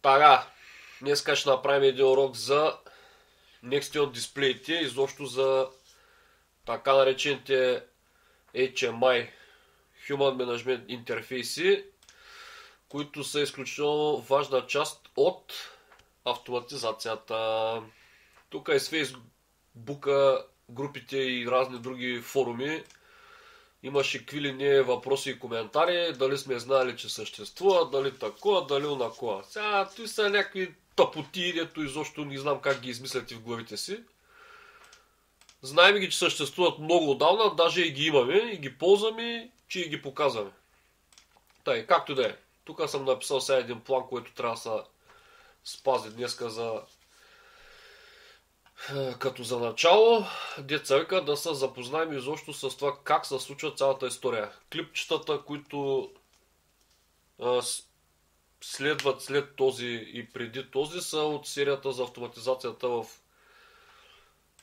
Така, днеска ще направим един урок за Next дисплеите, изобщо за така наречените HMI Human Management интерфейси, които са изключително важна част от автоматизацията. Тук е с Фейсбука, групите и разни други форуми. Имаше квилини въпроси и коментари, дали сме знали, че съществува, дали такова, дали онакова. Сега, той са някакви тъпоти, дето изобщо не знам как ги измисляте в главите си. Знаем ги, че съществуват много отдавна, даже и ги имаме, и ги ползваме, че и ги показваме. Тъй, както да е. Тук съм написал сега един план, който трябва да се спази днеска като за начало, деца вика да се запознаем изобщо с това как се случва цялата история. Клипчетата, които следват след този и преди този, са от серията за автоматизацията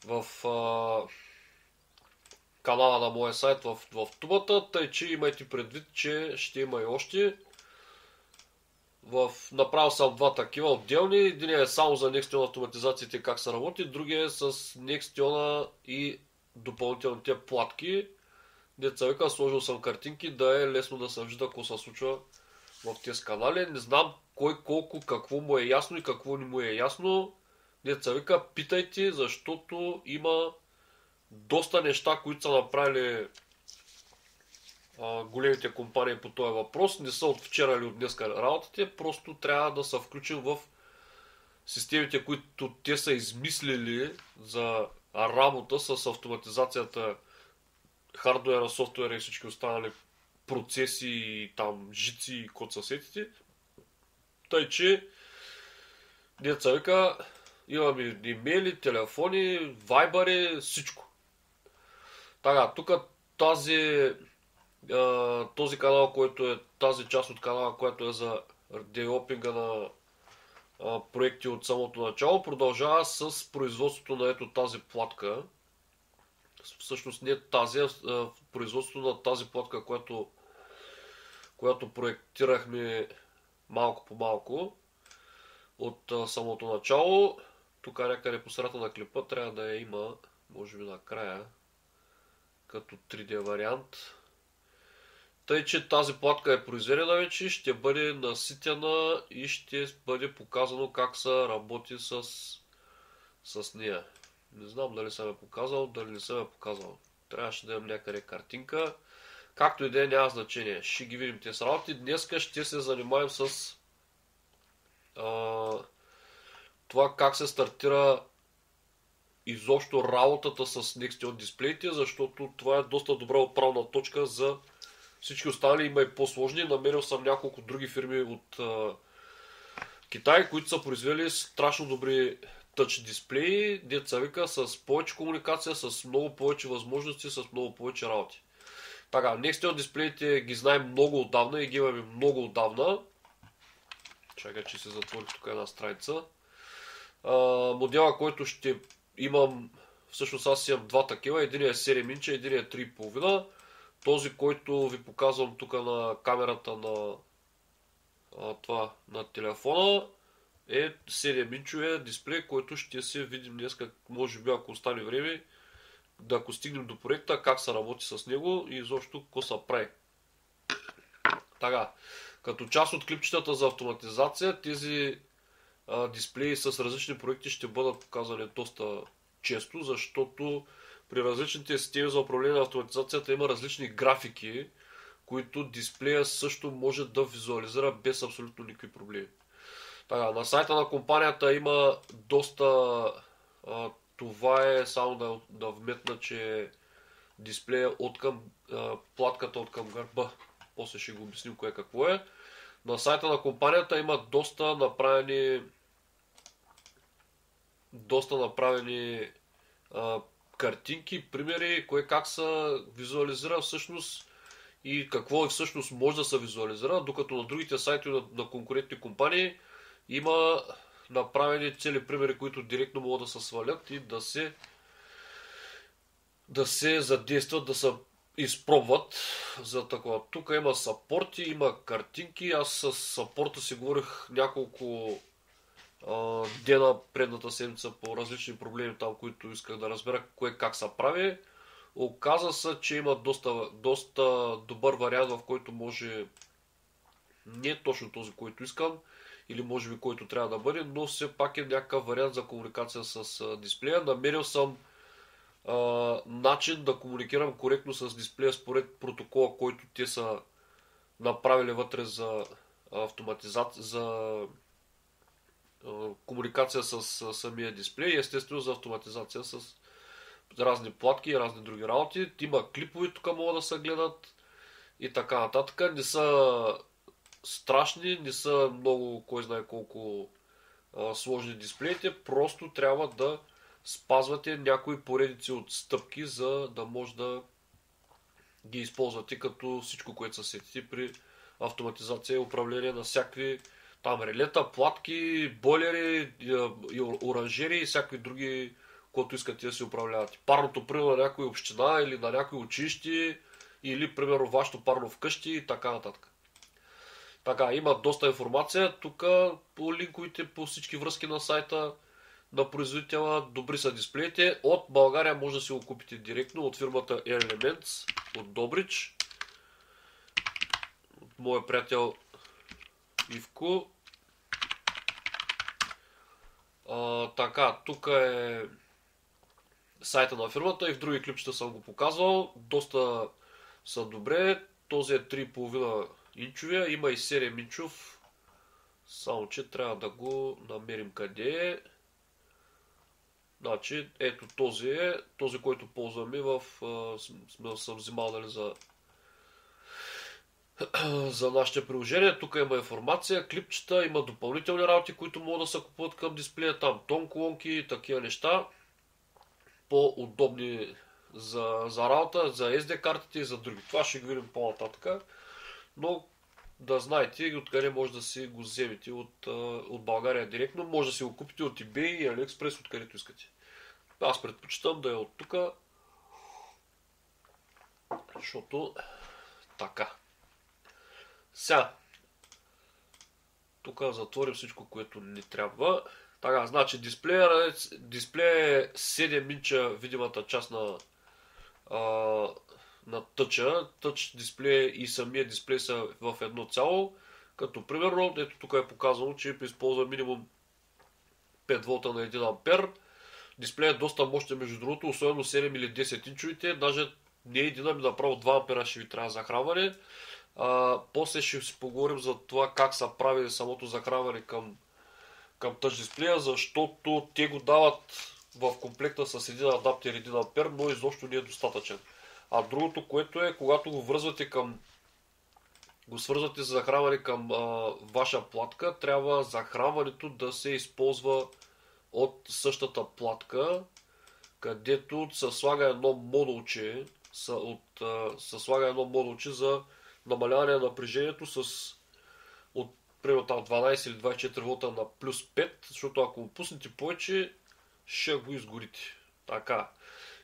в канала на моя сайт в тубата, тъй че имайте предвид, че ще има и още. Направил съм два такива отделни. Един е само за Next автоматизациите как се работи, другия е с Next и допълнителните платки. Деца вика, сложил съм картинки, да е лесно да се вижда какво се случва в тези канали. Не знам кой колко, какво му е ясно и какво не му е ясно. Деца вика, питайте, защото има доста неща, които са направили големите компании по този въпрос. Не са от вчера или от днеска работите, просто трябва да се включим в системите, които те са измислили за работа с автоматизацията, хардуера, софтуера и всички останали процеси и там жици и код съсетите. Тъй, че деца вика, имаме имейли, телефони, вайбари, всичко. Така, тук този канал, който е тази част от канала, която е за девелопинга на проекти от самото начало, продължава с производството на ето тази платка. Всъщност не тази, а производството на тази платка, която проектирахме малко по малко от самото начало. Тук някъде по средата на клипа трябва да я има, може би накрая, като 3D вариант. Тъй, че тази платка е произведена вече, ще бъде наситена и ще бъде показано как се работи с нея. Не знам дали съм я показал, дали не съм я показал. Трябваше да имам някъде картинка. Както и да е, няма значение. Ще ги видим тези работи. Днеска ще се занимаем с това как се стартира изобщо работата с Next дисплеите, защото това е доста добра отправна точка за всички останали. Има и по-сложни. Намерил съм няколко други фирми от Китай, които са произвели страшно добри тъч дисплеи, деца вика, с повече комуникация, с много повече възможности, с много повече работи. Така, Next дисплеите ги знаем много отдавна и ги имаме много отдавна. Чакай, че се затворих тук една страница. Модела, който ще имам, всъщност аз имам два такива. Един е 7 инча, един е 3,5. Този, който ви показвам тук на камерата на телефона, е 7-инчовия дисплей, който ще се видим днес, може би ако остане време, ако стигнем до проекта, как се работи с него и изобщо какво се прави. Така, като част от клипчетата за автоматизация, тези дисплеи с различни проекти ще бъдат показани доста често, защото при различните системи за управление на автоматизацията има различни графики, които дисплея също може да визуализира без абсолютно никакви проблеми. Така, на сайта на компанията има доста... това е само да вметна, че дисплея от към платката от към гърба. После ще го обясним кое какво е. На сайта на компанията има доста направени картинки, примери, кое как се визуализира всъщност и какво всъщност може да се визуализира, докато на другите сайтове на конкурентни компании има направени цели примери, които директно могат да се свалят и да се задействат, да се изпробват за такова. Тук има сапорти, има картинки. Аз с сапорта си говорих няколко дена предната седмица по различни проблеми там, които исках да разбера кое как се прави. Оказа се, че има доста добър вариант, в който може не точно този, който искам, или може би който трябва да бъде, но все пак е някакъв вариант за комуникация с дисплея. Намерил съм начин да комуникирам коректно с дисплея според протокола, който те са направили вътре за автоматизация, за комуникация с самия дисплей и естествено за автоматизация с разни платки и разни други работи. Има клипове, тук могат да се гледат и така нататък. Не са страшни, не са много, кой знае колко сложни дисплеите, просто трябва да спазвате някои поредици от стъпки, за да може да ги използвате като всичко, което се сетите при автоматизация и управление на всякакви там релета, платки, бойлери, оранжери и всякакви други, които искате да си управлявате. Парното, примерно, на някоя община или на някои училище, или, примерно, вашето парно вкъщи и така нататък. Така, има доста информация. Тук по линковите по всички връзки на сайта на производителя. Добри са дисплеите. От България може да си го купите директно от фирмата Air Elements от Добрич. От моя приятел Ивко. Така, тук е сайта на фирмата и в други клипчета съм го показвал. Доста са добре. Този е 3,5 инчовия. Има и 7 инчов. Само че трябва да го намерим къде е. Значи, ето този е. Този, който ползваме съм взимал, нали, за нашите приложения. Тук има информация, клипчета, има допълнителни работи, които могат да се купуват към дисплея. Там тон колонки и такива неща. По-удобни за работа, за SD картите и за други. Това ще го видим по-нататък. Но да знаете откъде може да си го вземете от България директно. Може да си го купите от eBay и AliExpress, откъдето искате. Аз предпочитам да е от тук, защото така. Сега, тук затворим всичко, което ни трябва. Така, значи дисплея е 7 инча видимата част на тъча. Тъч дисплея и самия дисплей са в едно цяло. Като примерно, ето тук е показано, че използва минимум 5 волта на 1 ампер. Дисплея е доста мощен, между другото, особено 7 или 10 инчовите. Даже не е 1, ами направо 2 ампера ще ви трябва захранване. После ще си поговорим за това как са правили самото захранване към тъч дисплея, защото те го дават в комплекта с един адаптер 1 ампер, но изобщо не е достатъчен. А другото, което е, когато го свързвате за захранване към ваша платка, трябва захранването да се използва от същата платка, където се слага едно модулче, за намаляване на напрежението от примерно там 12 или 24 волта на плюс 5, защото ако му пуснете повече, ще го изгорите. Така.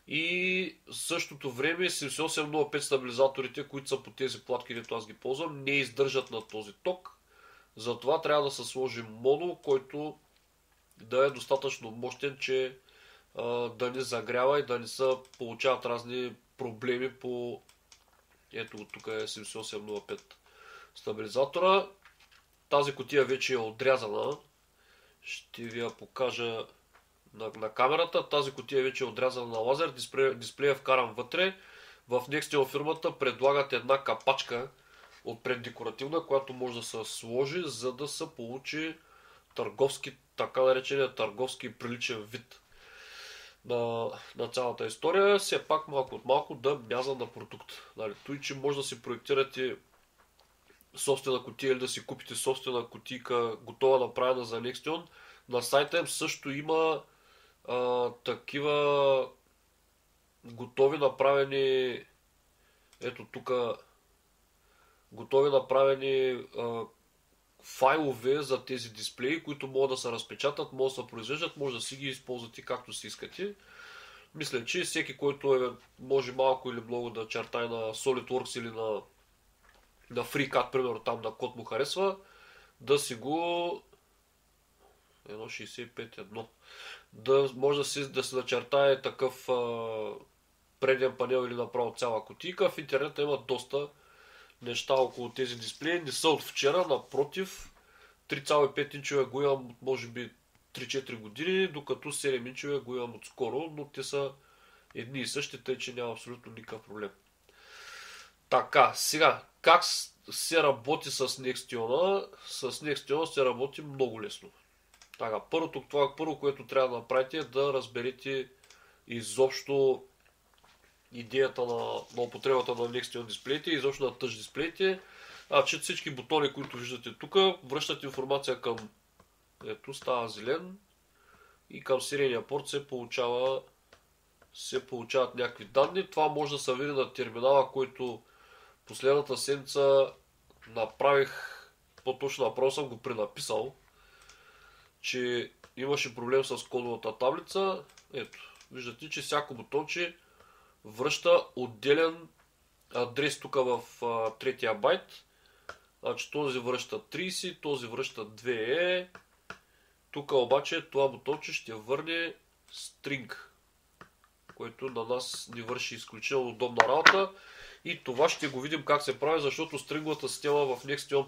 И в същото време 7805 стабилизаторите, които са по тези платки, където аз ги ползвам, не издържат на този ток. Затова трябва да се сложи модул, който да е достатъчно мощен, че да не загрява и да не се получават разни проблеми по... Ето тук е 7805 стабилизатора. Тази кутия вече е отрязана. Ще ви я покажа на камерата. Тази кутия вече е отрязана на лазер. Дисплея вкарам вътре. В Nextel фирмата предлагат една капачка от преддекоративна, която може да се сложи, за да се получи търговски, така наречения търговски приличен вид на цялата история. Все пак малко от малко да мяза на продукт. Той, че може да си проектирате собствена кутия или да си купите собствена кутийка, готова направена за Nextion. На сайта им също има такива готови направени, ето тук, готови направени файлове за тези дисплеи, които могат да се разпечатат, могат да се произвеждат, може да си ги използвате както си искате. Мисля, че всеки, който може малко или много да чертае на SolidWorks или на FreeCAD, примерно там на код му харесва, да си го 1.65.1. Да може да се начертае такъв преден панел или направо цяла кутийка. В интернета има доста неща около тези дисплеи. Не са от вчера, напротив. 3.5 инчове го имам може би 3-4 години, докато 7 инчове го имам отскоро, но те са едни и същи, тъй че няма абсолютно никакъв проблем. Така, сега, как се работи с Nextion? С Nextion се работи много лесно. Така, първо, което трябва да направите е да разберете изобщо идеята на употребата на Nextion дисплеите и изобщо на Touch дисплеите. Че всички бутони, които виждате тук, връщат информация към ето, става зелен и към сирения порт се получават някакви данни. Това може да се види на терминала, който последната седмица направих, по-точно направо съм го пренаписал, че имаше проблем с кодовата таблица. Ето, виждате, че всяко бутонче връща отделен адрес тук в третия байт. Значи този връща 30, този връща 2E. Тук обаче това бутонче ще върне string, който на нас ни върши изключително удобна работа. И това ще го видим как се прави, защото стринговата система в Nextion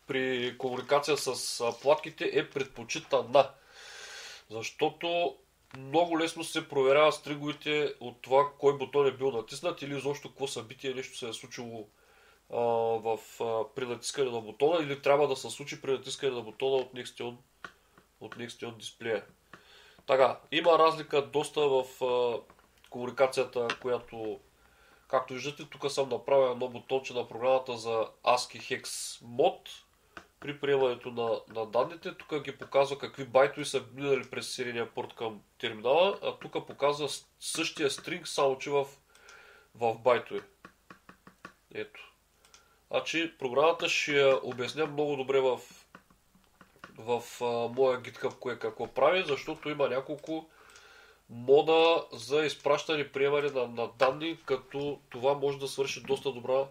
при комуникация с платките е предпочитана. Защото много лесно се проверява стринговите от това кой бутон е бил натиснат или изобщо какво събитие нещо се е случило при натискане на бутона или трябва да се случи при натискане на бутона от Nextion дисплея. Така, има разлика доста в комуникацията, която, както виждате, тук съм направил едно бутонче на програмата за ASCII Hex Mod при приемането на данните. Тук ги показва какви байтове са минали през серийния порт към терминала, а тук показва същия стринг, само че в байтове. Ето. Значи програмата ще я обясня много добре в моя GitHub кое какво прави, защото има няколко мода за изпращане и приемане на данни, като това може да свърши доста добра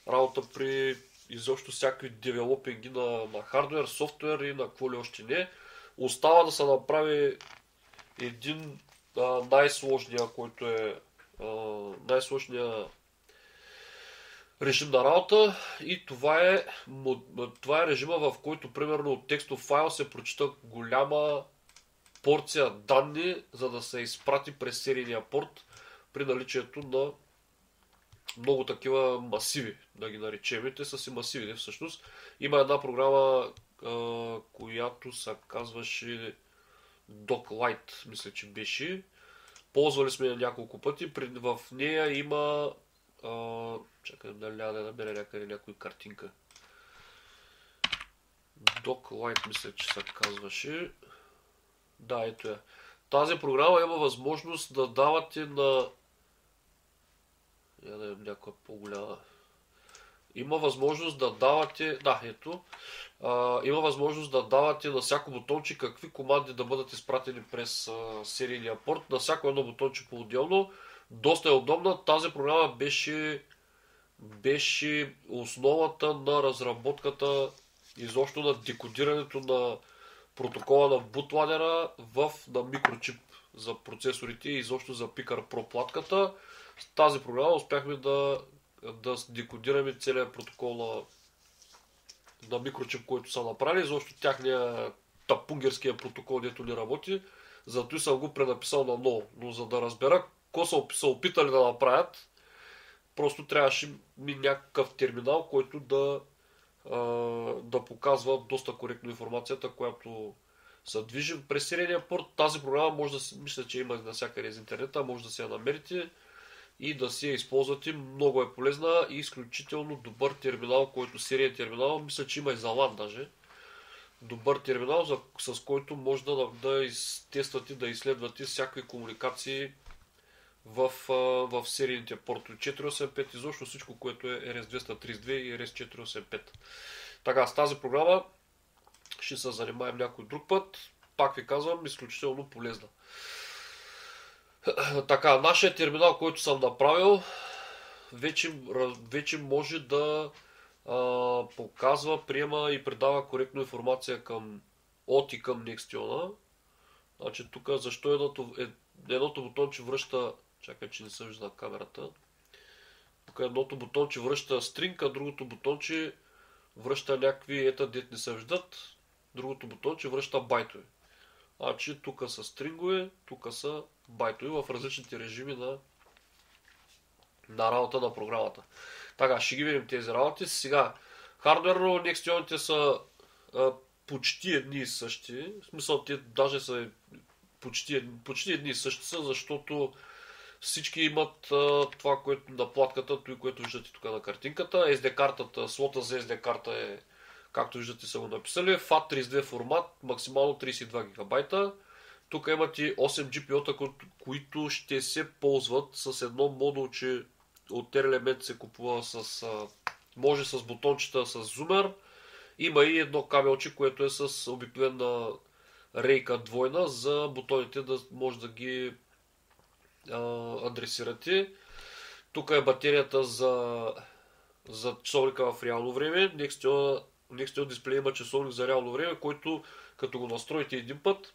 работа при изобщо всякакви девелопинги на хардвер, софтуер и на какво ли още не. Остава да се направи един най-сложния, който е най-сложния режим на работа и това е режима, в който примерно от текстов файл се прочита голяма порция данни, за да се изпрати през серийния порт при наличието на много такива масиви, да ги наречем. Те са си масиви, всъщност. Има една програма, която се казваше DocLite, мисля, че беше. Ползвали сме я няколко пъти. В нея има чакай да намеря някъде някоя картинка. DocLite мисля, че се казваше. Да, ето я. Тази програма има възможност да давате на някаква по-голяма. Има възможност да давате. Да, ето. Има възможност да давате на всяко бутонче какви команди да бъдат изпратени през серийния порт. На всяко едно бутонче по-отделно. Доста е удобна. Тази програма беше основата на разработката, изобщо на декодирането на протокола на бутланера на микрочип за процесорите и изобщо за Picker Pro платката. С тази програма успяхме да декодираме целият протокол на микрочип, който са направили. Изобщо тяхния тапунгерския протокол, дето не работи. Зато и съм го пренаписал на ново. Но за да разбера какво са опитали да направят, просто трябваше ми някакъв терминал, който да показва доста коректно информацията, която се движи през серийния порт. Тази програма може да се, мисля, че има навсякъде из интернета, може да се я намерите и да си я използвате. Много е полезна и изключително добър терминал, който сериен терминал, мисля, че има и за LAN даже. Добър терминал, с който може да изтествате, да изследвате всякакви комуникации в серийните портове 485, изобщо всичко, което е RS-232 и RS-485. Така, с тази програма ще се занимаем някой друг път. Пак ви казвам, изключително полезна. Така, нашия терминал, който съм направил, вече може да показва, приема и предава коректно информация към от и към Nextion. Значи тук защо едното бутонче връща, чакай, че не се вижда на камерата. Тук едното бутонче връща стринг, а другото бутонче връща някакви дет не се виждат. Другото бутонче връща байтове. Значи тук са стрингове, тук са байтове в различните режими на работа на програмата. Така, ще ги видим тези работи. Сега, хардверно Nextionите са почти едни и същи. В смисъл, те даже са почти едни и същи са, защото всички имат това, което на платката, това, което виждате тук на картинката. SD картата, слота за SD карта е, както виждате, са го написали. FAT32 формат, максимално 32 ГБ. Тук имате 8 GPU-та, които ще се ползват с едно модулче от Terelemet се купува може с бутончета с зумер. Има и едно кабелче, което е с обикновена рейка двойна за бутоните да може да ги адресирате. Тук е батерията за часовника в реално време. Nextion дисплей има часовник за реално време, който като го настроите един път,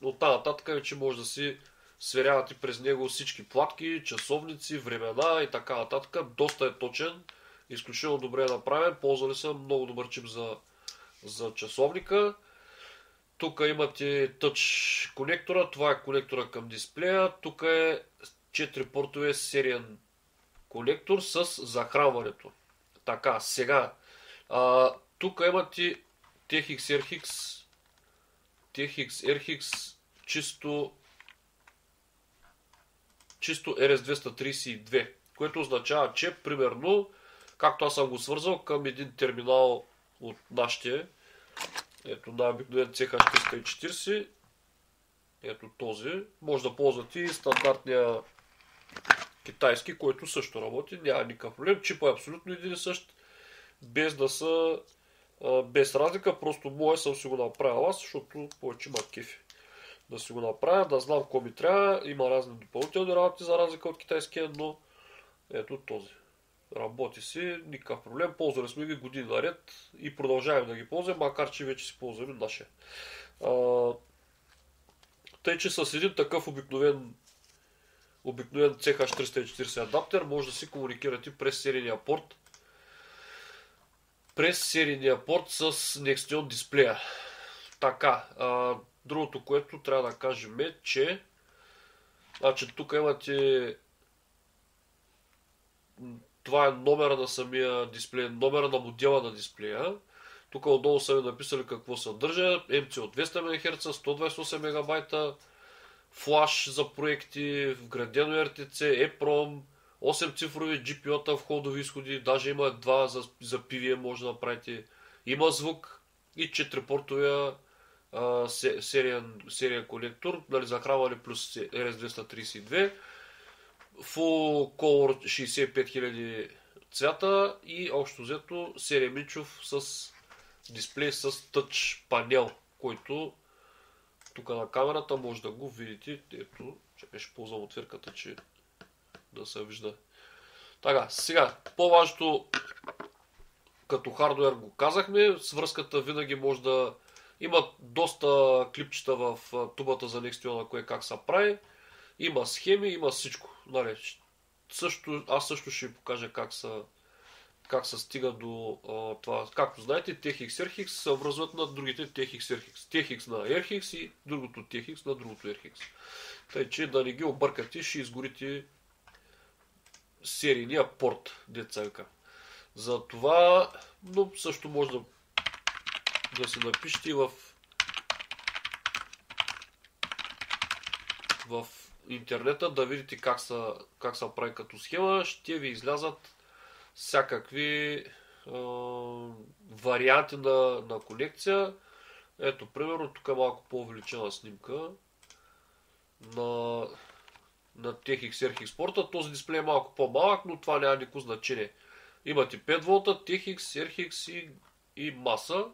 оттам нататък вече може да си сверявате през него всички платки, часовници, времена и така нататък. Доста е точен, изключително добре е направен, ползвали съм много добър чип за часовника. Тук имате тъч конектора, това е конектора към дисплея. Тук е 4-портове сериен конектор с захранването. Така, сега, тук имате THX RX чисто RS232, което означава, че примерно, както аз съм го свързал към един терминал от нашите, ето на обикновен CH340, ето този, може да ползвате и стандартния китайски, който също работи, няма никакъв проблем, чипа е абсолютно един и същ, без разлика, просто моя съм си го направил аз, защото повече има кефи да си го направя, да знам какво ми трябва, има разни допълнителни работи за разлика от китайския, но ето този. Работи си, никакъв проблем, ползвали сме ги години наред и продължаваме да ги ползваме, макар че вече си ползваме нашия. Тъй, че с един такъв обикновен CH340 адаптер може да си комуникирате през серийния порт. С Nextion дисплея. Така, другото, което трябва да кажем е, че тук имате това е номера на самия дисплей, номера на модела на дисплея. Тук отдолу са ви написали какво съдържа. MC от 200 МГц, 128 МБ, флаш за проекти, вградено RTC, EEPROM, 8 цифрови GPU-та, входови изходи, даже има 2 за PVM може да направите. Има звук и 4-портовия сериен конектор, захранване плюс RS232. Full Color 65000 цвята и общо взето серия Мичов с дисплей с тъч панел, който тук на камерата може да го видите. Ето, чакай, ще ползвам отвирката, че да се вижда. Така, сега, по-важното като хардуер го казахме, свръзката винаги може да има доста клипчета в тубата за Nextion, кое как се прави. Има схеми, има всичко. Аз също ще ви покажа как се стига до това. Както знаете, THX RX се връзват на другите THX RX. THX на RX и другото THX на другото RX. Тъй, че да не ги объркате, ще изгорите серийния порт, деца. За това, но също може да се напишете в интернета, да видите как се прави като схема. Ще ви излязат всякакви варианти на конекция. Ето, примерно, тук е малко по-увеличена снимка на THX RX порта. Този дисплей е малко по-малък, но това няма никакво значение. Имате 5 волта, THX, RX и маса.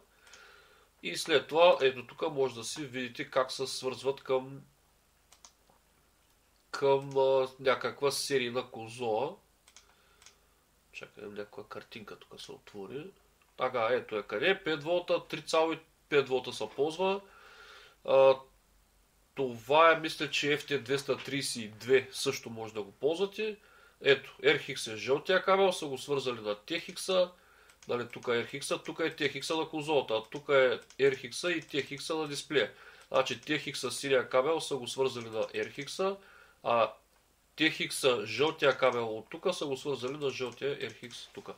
И след това, ето тук може да си видите как се свързват към някаква серийна конзола. Чакай, някаква картинка тук се отвори. Така, ето е къде. 5 волта, 3,3 5 волта се ползва. Това е, мисля, че FT232 също може да го ползвате. Ето, RHX е жълтия кабел, са го свързали на THX. Нали, тук е RHX, тук е THX на конзолата, а тук е RHX и THX на дисплея. Значи THX синия кабел са го свързали на RHX, а THX жълтия кабел от тук са го свързали на жълтия RHX тук.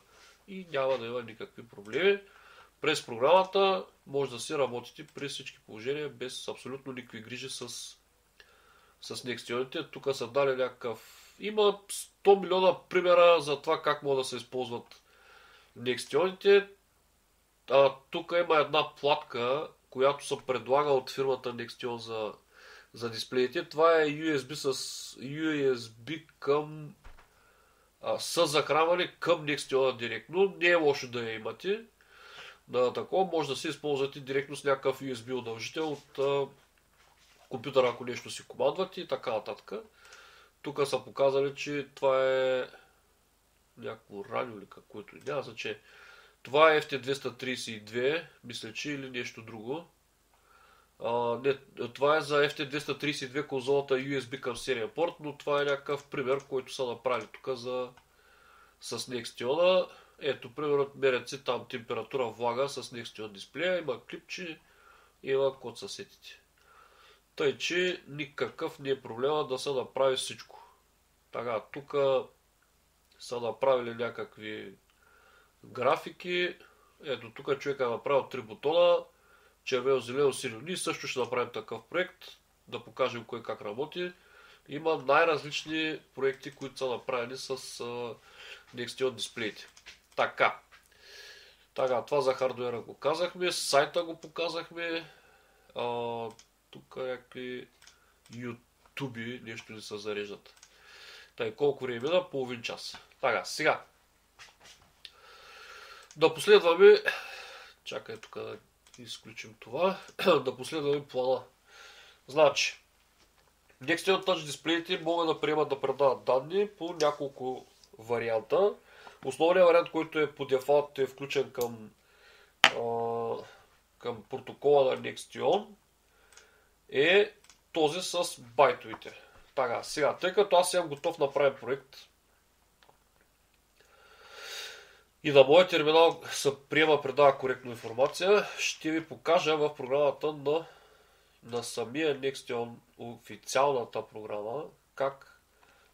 И няма да има никакви проблеми. През програмата може да си работите при всички положения без абсолютно никакви грижи с Nextionите. Тук са дали някакъв... Има 100 милиона примера за това как могат да се използват Nextionите. Тук има една платка, която се предлага от фирмата Nextion за дисплеите. Това е USB с USB към с захранване към Nextion директно. Не е лошо да я имате. На такова може да се използвате директно с някакъв USB удължител от компютъра, ако нещо си командвате и така нататък. Тук са показали, че това е някакво радио или каквото няма значение. Това е FT232, мисля, че или нещо друго. Не, това е за FT232 конзолата USB към серия порт, но това е някакъв пример, който са направили тук с Nextion. Ето, примерно, мерят си там температура, влага с Nextion дисплея, има клипче, има код са сетите. Тъй, че никакъв не е проблема да се направи всичко. Така, тук са направили някакви графики. Ето, тук човек е направил 3 бутона, червено, зелено, синьо. Ние също ще направим такъв проект, да покажем кой как работи. Има най-различни проекти, които са направени с Nextion дисплеите. Така, това за хардуера го казахме, сайта го показахме. Тук някакви ютуби нещо не се зареждат. Колко време мина? Половин час. Така, сега. Да последваме. Чакай тук да изключим това. Да последваме плана. Значи, Nextion Touch дисплеите могат да приемат да предават данни по няколко варианта. Основният вариант, който е по дефолт, е включен към протокола на Nextion, е този с байтовите. Така, сега, тъй като аз съм готов да направя проект и на моят терминал се приема, предава коректна информация, ще ви покажа в програмата на самия Nextion, официалната програма, как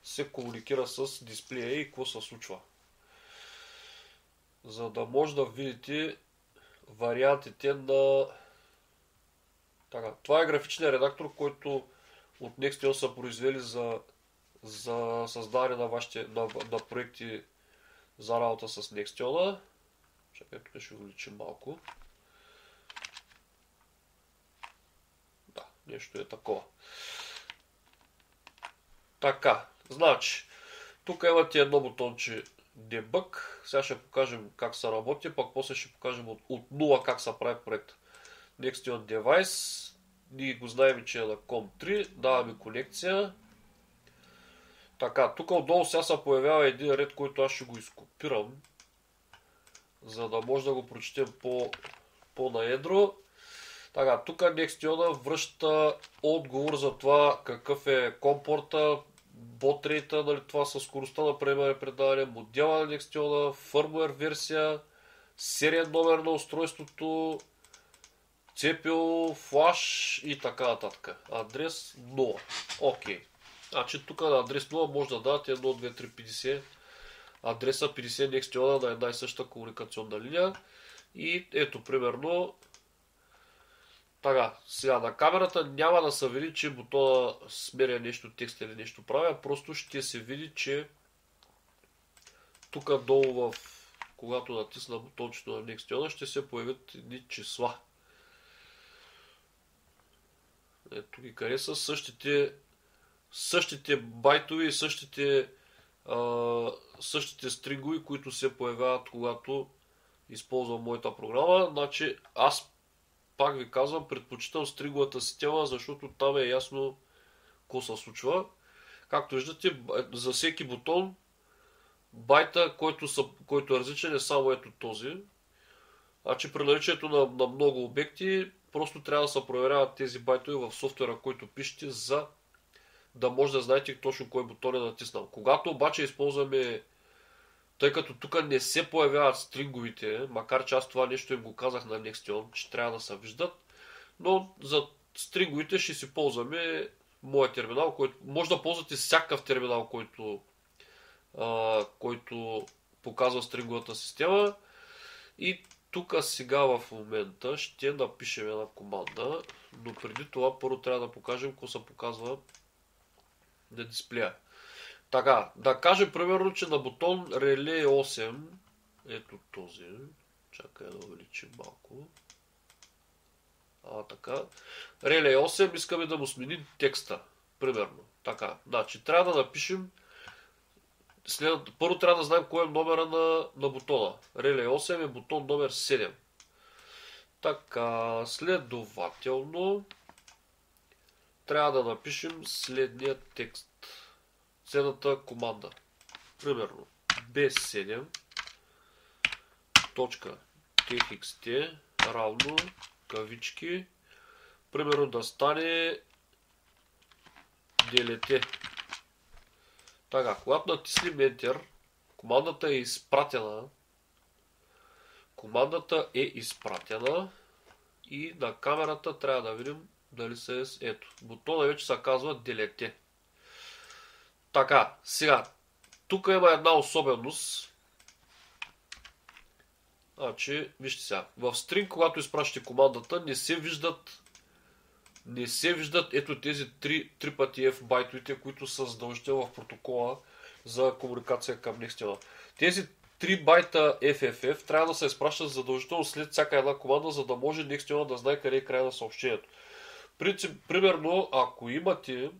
се комуникира с дисплея и какво се случва. За да може да видите вариантите на... Така, това е графичният редактор, който от Nextion са произвели за създаване на проекти за работа с Nextion. Чакай, тук ще увеличим малко. Да, нещо е такова. Така, значи, тук имате едно бутонче Debug. Сега ще покажем как се работи, пък после ще покажем от нула как се прави проект. Nextion Device. Ние го знаем, че е на COM3. Даваме конекция. Така, тук отдолу сега се появява един ред, който аз ще го изкопирам, за да може да го прочетем по-наедро. Така, тук Nextion връща отговор за това какъв е компорта, ботрейта, нали, това със скоростта на приемане предаване, модела на Nextion, firmware версия, сериен номер на устройството, CPU, флаш и така нататък. Адрес 0. Окей. Значи тук на адрес 0 може да дадете 1, 2, 3, 50 адреса 50 Nextion на една и съща комуникационна линия. И ето примерно така, сега на камерата няма да се види, че бутона сменя нещо текст или нещо прави, а просто ще се види, че тук долу когато натисна бутончето на Nextion, ще се появят едни числа. Ето ги къде са същите байтови и същите стрингови, които се появяват, когато използвам моята програма. Значи аз пак ви казвам, предпочитам стринговата система, защото там е ясно какво се случва. Както виждате, за всеки бутон байта, който е различен, е само ето този. Значи при наличието на много обекти, просто трябва да се проверяват тези байтове в софтуера, който пишете, за да може да знаете точно кой бутон е натиснал. Когато обаче използваме, тъй като тук не се появяват стринговите, макар че аз това нещо им го казах на Nextion, че трябва да се виждат, но за стринговите ще си ползваме моя терминал, който може да ползвате всякакъв терминал, който показва стринговата система. И тук сега в момента ще напишем една команда, но преди това първо трябва да покажем какво се показва на дисплея. Така, да кажем примерно, че на бутон Relay 8, ето този, чакай да увеличим малко. Така. Relay 8 искаме да му сменим текста, примерно. Така, значи трябва да напишем първо трябва да знаем кой е номера на бутона. Relay 8 е бутон номер 7. Така, следователно трябва да напишем следния текст. Следната команда. Примерно B7 .txt равно кавички. Примерно да стане delete. Така, когато натиснем Enter, командата е изпратена. И на камерата трябва да видим дали се е ето. Бутона вече се казва Delete. Така, сега, тук има една особеност. Значи, вижте сега, в стринг, когато изпращате командата, не се виждат ето тези 3 пъти F байтовете, които са задължителни в протокола за комуникация към Nextion. Тези 3 байта FFF трябва да се изпращат задължително след всяка една команда, за да може Nextion да знае къде е края на съобщението. Примерно, ако имате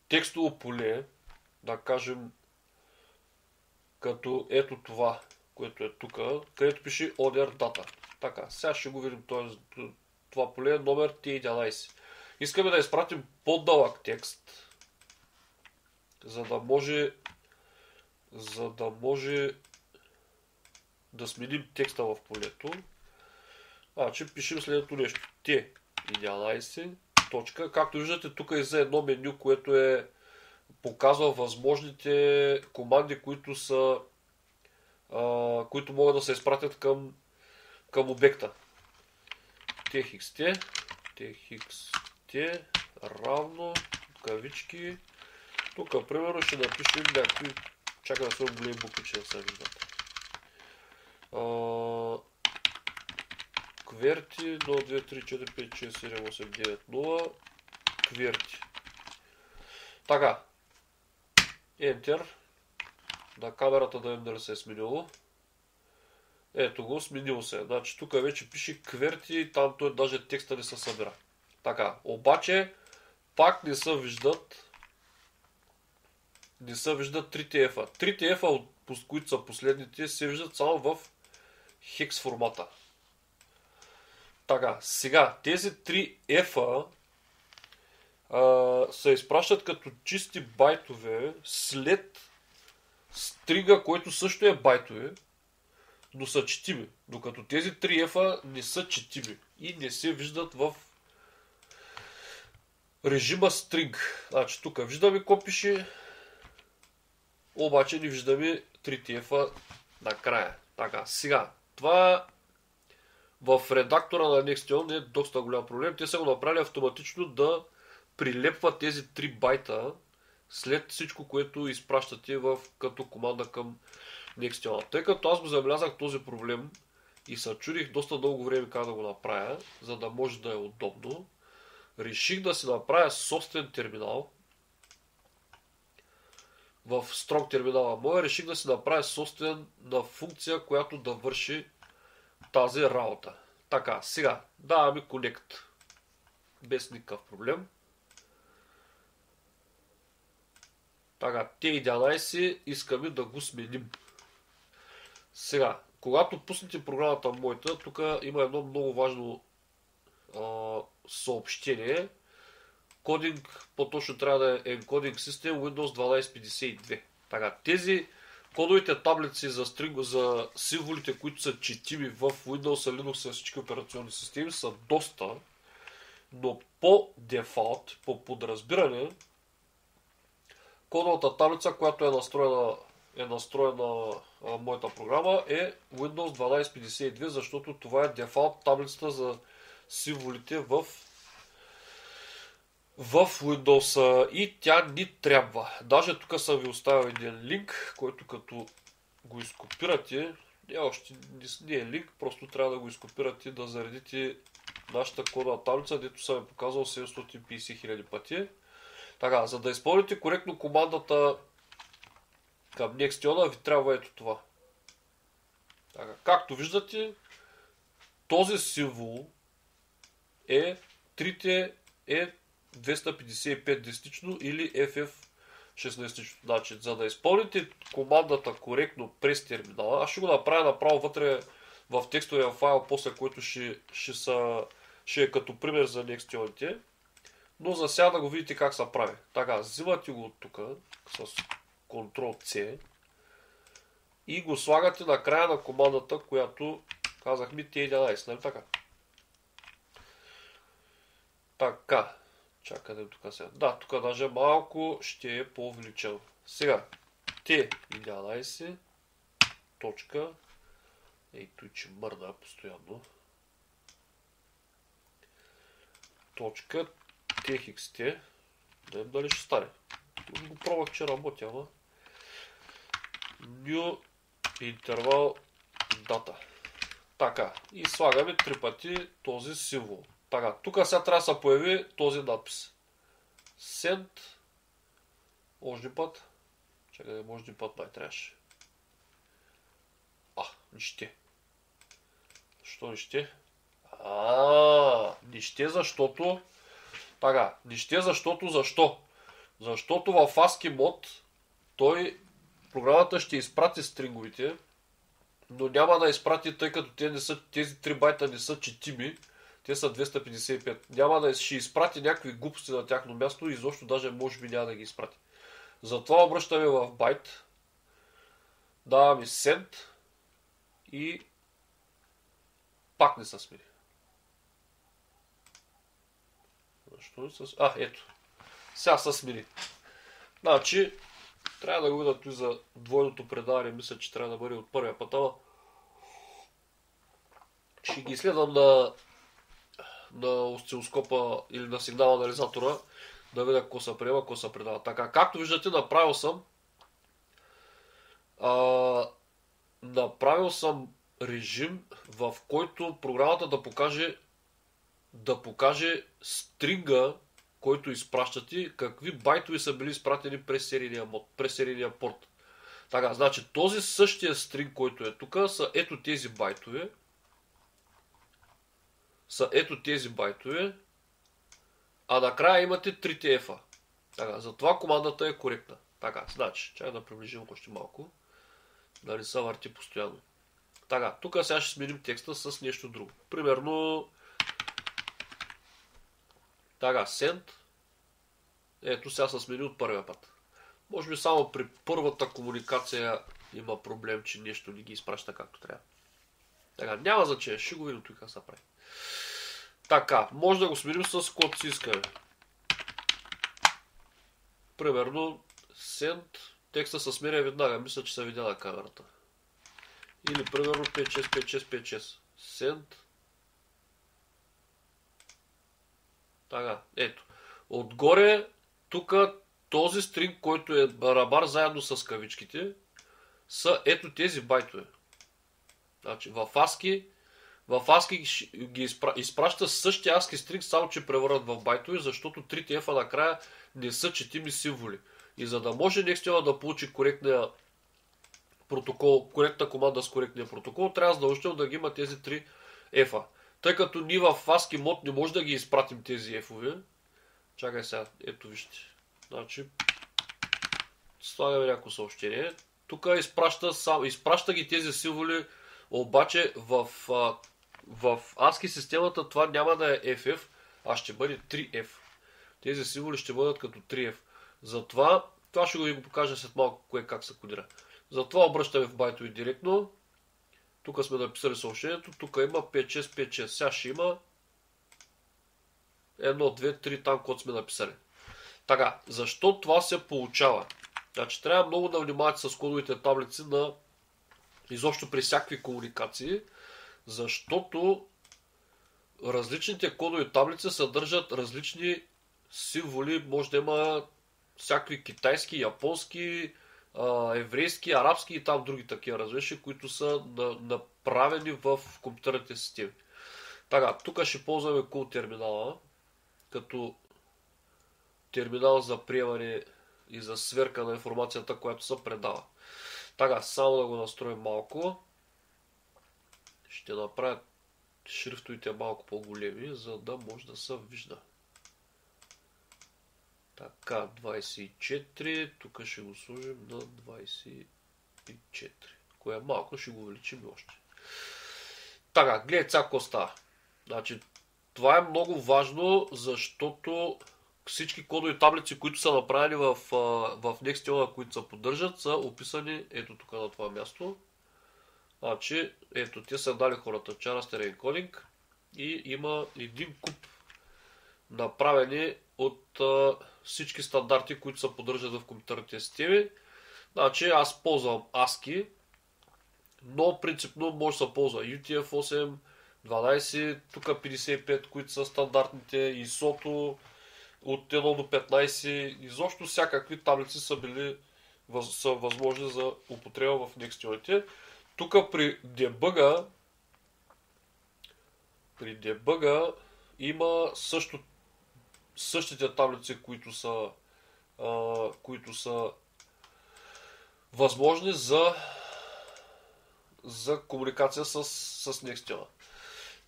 текстово поле, да кажем, като ето това, което е тук, където пише Order Data. Така, сега ще го видим това поле, номер T11. Искаме да изпратим по-дълъг текст, за да може да сменим текста в полето. Значи пишем следното нещо. T11, точка. Както виждате, тук е за едно меню, което показва възможните команди, които могат да се изпратят към обекта. txt равно кавички. Тук, примерно, ще напишем някакви... Чакай да са големи букви, че да се виждат. Кверти 0, 2, 3, 4, 5, 6, 7, 8, 9, 0. Кверти. Така. Enter. На камерата да видим дали се е сменило. Ето го, сменило се. Значи тук вече пише кверти и там той даже текста не се събира. Така, обаче пак не се виждат трите F-а. Трите F-а, които са последните, се виждат само в хекс формата. Така, сега тези 3 F-а се изпращат като чисти байтове след стрига, който също е байтове, но са четими. Докато тези 3 F-а не са четими и не се виждат в режима стринг. Значи тук виждаме какво пише, обаче не виждаме 3 F-а накрая. Така, сега, това в редактора на Nextion е доста голям проблем. Те са го направили автоматично да прилепват тези 3 байта след всичко, което изпращате като команда към Nextion. Тъй като аз го забелязах този проблем и се чудих доста дълго време как да го направя, за да може да е удобно, реших да си направя собствен терминал. В Strong терминала моя реших да си направя собствена функция, която да върши тази работа. Така, сега даваме Connect. Без никакъв проблем. Така, T11 искаме да го сменим. Сега, когато пуснете програмата моята, тук има едно много важно съобщение. Кодинг, по-точно трябва да е Encoding System Windows 1252. Така, тези Кодовите таблици за символите, които са четими в Windows, Linux и всички операционни системи са доста, но по дефалт, по подразбиране, кодовата таблица, която е настроена моята програма, е Windows 1252, защото това е дефалт таблицата за символите в Windows и тя ни трябва. Даже тук съм ви оставил един линк, който като го изкопирате, още не е линк, просто трябва да го изкопирате, да заредите нашата кодова таблица, дето съм ви показал 750 000 пъти. Така, за да изпълните коректно командата към Nextion ви трябва ето това. Така, както виждате, този символ е 255 десетично или FF 16. Значи, за да изпълните командата коректно през терминала, аз ще го направя направо вътре в текстовия файл, после който ще е като пример за Nextion-ите. Но за сега да го видите как се прави. Така, взимате го от тук с Ctrl-C и го слагате на края на командата, която казахме T11, нали така? Така, чакайте тук сега. Да, тук даже малко ще е по-увеличено. Сега, T11, точка, ей, че мърда постоянно, точка, TXT, не знам дали ще стане. Го пробвах, че работи, ама. New Interval Data. Така, и слагаме 3 пъти този символ. Така, тук сега трябва да се появи този надпис. Send. Още път. Чакай, може път май трябваше. Не ще. Защо не ще? Не ще, защото... Така, не ще, защото защо? Защото в ASCII мод програмата ще изпрати стринговите, но няма да изпрати, тъй като тези 3 байта не са четими, те са 255. Няма ще изпрати някакви глупости на тяхно място и изобщо даже може би няма да ги изпрати. Затова обръщаме в байт, даваме send и пак не се смени. Ето. Сега се смени. Значи, трябва да го видя той за двойното предаване. Мисля, че трябва да бъде от първия път, ама ще ги изследвам на осцилоскопа или на сигнал анализатора, да видя какво се приема, какво се предава. Така, както виждате, направил съм режим, в който програмата да покаже стринга, който изпращате, какви байтове са били изпратени през серийния порт. Така, значи този същия стринг, който е тук, са ето тези байтове, а накрая имате 3 F-а. Така, затова командата е коректна. Така, значи, чакай да приближим още малко, да не се върти постоянно. Така, тук сега ще сменим текста с нещо друго. Примерно, така, send. Ето сега се смени от първия път. Може би само при първата комуникация има проблем, че нещо не ги изпраща както трябва. Така, няма значение, ще го видим тук как се прави. Така, може да го сменим с код си искаме. Примерно, send, текста се сменя веднага, мисля, че се видя на камерата. Или примерно 565656. Send. Така, ето. Отгоре, тук този стринг, който е барабар заедно с кавичките, са ето тези байтове. Значи в ASCII ги изпраща същия ASCII стринг, само че превърнат в байтове, защото 3 F-а накрая не са четими символи. И за да може Nextion да получи коректния протокол, коректна команда с коректния протокол, трябва задължително да ги има тези 3 F-а. Тъй като ние в ASCII мод не може да ги изпратим тези F-ове. Чакай сега, ето вижте. Значи, слагаме някакво съобщение. Тук изпраща ги тези символи, обаче в ASCII системата това няма да е FF, а ще бъде 3F. Тези символи ще бъдат като 3F. Затова, това ще го покажа след малко как се кодира. Затова обръщаме в байтови директно. Тук сме написали съобщението, тук има 5656. Сега ще има 1, 2, 3 там, който сме написали. Така, защо това се получава? Значи трябва много да внимавате с кодовите таблици на изобщо при всякакви комуникации, защото различните кодови таблици съдържат различни символи. Може да има всякакви китайски, японски, еврейски, арабски и там други такива развеши, които са направени в компютърните системи. Така, тук ще ползваме cool терминала, като терминал за приемане и за сверка на информацията, която се предава. Така, само да го настроим малко. Ще направя шрифтовете малко по-големи, за да може да се вижда. Така, 24. Тук ще го сложим на 24. Кое е малко, ще го увеличим още. Така, гледайте сега какво става. Значи, това е много важно, защото всички кодови таблици, които са направени в Nextion, които се поддържат, са описани ето тук на това място. Значи, ето, те са дали хората Character Encoding и има един куп направени от всички стандарти, които се поддържат в компютърните системи. Значи, аз ползвам ASCII, но принципно може да се ползва UTF-8, 12, тук 55, които са стандартните, ISO-то от 1 до 15, изобщо всякакви таблици са възможни за употреба в Nextion. Тук при дебъга има същите таблици, които са възможни за комуникация с Nextion.